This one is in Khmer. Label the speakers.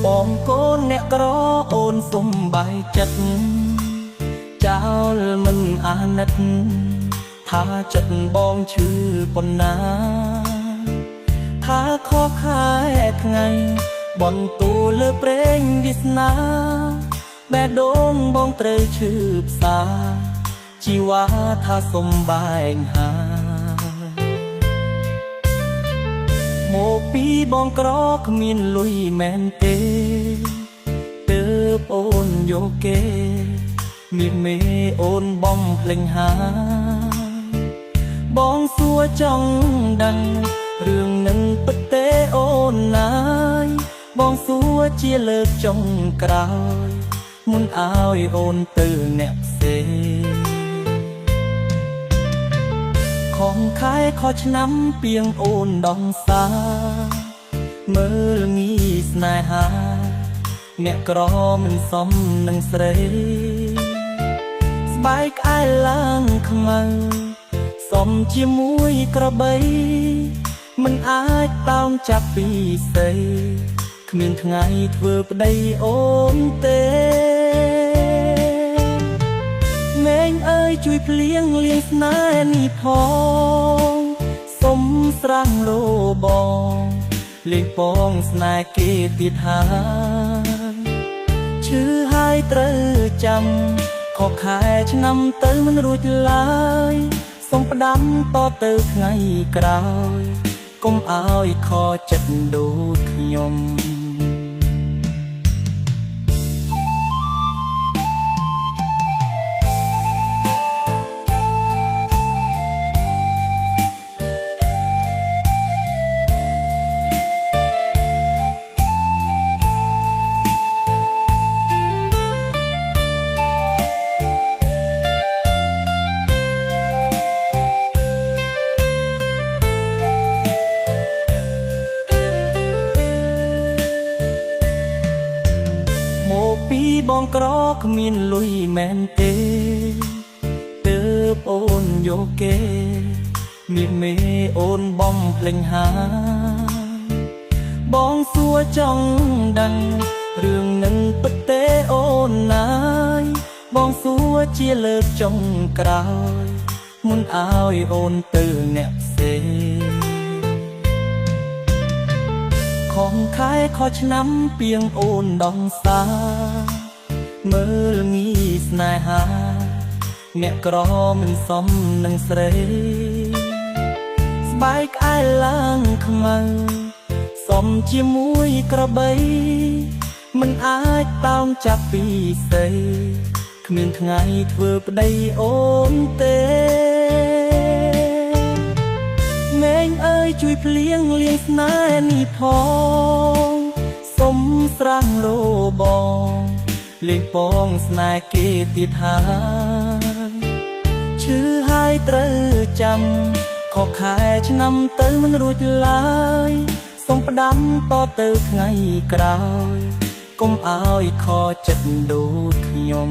Speaker 1: បងកូនអ្នកក្រអូនសុំបាយចិត្តចោលមិនអាណិតថាចិត្តបងឈឺប៉ុណ្ណាថាខកខែថ្ងៃបនទូលើប្រេងវាសនាបេះដូងបងត្រូវឈឺផ្សាជីវ៉ាថាសុំបែងហាមកពីបងក្រគ្មានលុយមែនទេទើបអូនយកគេមានមេអូនបំភ្លេងហាបងសួរចង់ដឹងរឿងនឹងពិតទេអូនណាយបងសួរជាលើកចុងក្រោយមុនឲ្យអូនទៅអ្នកផ្សេងខំខែខុសឆ្នាំពីងអូនដងសាមើលងាយស្នេហាអ្នកក្រមិនសមនឹងស្រីស្បែកក្អែលឡើងខ្មៅសមជាមួយក្របីមិនអាចតោងចាប់ពីស្អីគ្មានថ្ងៃធ្វើប្តីអូនទេមេងអើយជួយភ្លៀងលៀងស្នេហ៍នេះផងសុំស្រាំងលោបងលេងពងស្នេហ៍គេទៀតហើយឈឺហើយត្រូវចាំខកខែឆ្នាំទៅមិនរួចឡើយសូមផ្ដាំតទៅថ្ងៃក្រោយកុំឲ្យខកចិត្តដូចខ្ញុំពីបងក្រគ្មានលុយមែនទេទើបអូនយកគេមានមេអូនបំភ្លេងហាបងសួរចង់ដឹងរឿងនឹងពិតទេអូនណាយបងសួរជាលើកចុងក្រោយមុនឲ្យអូនទៅអ្នកផ្សេងខំខែខុសឆ្នាំពីងអូនដងសាមើលងាយស្នេហាអ្នកក្រមិនសមនឹងស្រីស្បែកក្អែលឡើងខ្មៅសមជាមួយក្របីមិនអាចតោងចាប់ពីស្អីគ្មានថ្ងៃធ្វើប្តីអូនទេមេងអើយជួយភ្លៀងលៀងស្នេហ៍នេះផងសុំស្រាំងលោបងលេងពងស្នេហ៍គេទៀតហើយឈឺហើយត្រូវចាំខកខែឆ្នាំទៅមិនរួចឡើយសូមផ្ដាំតទៅថ្ងៃក្រោយកុំឲ្យខកចិត្តដូចខ្ញុំ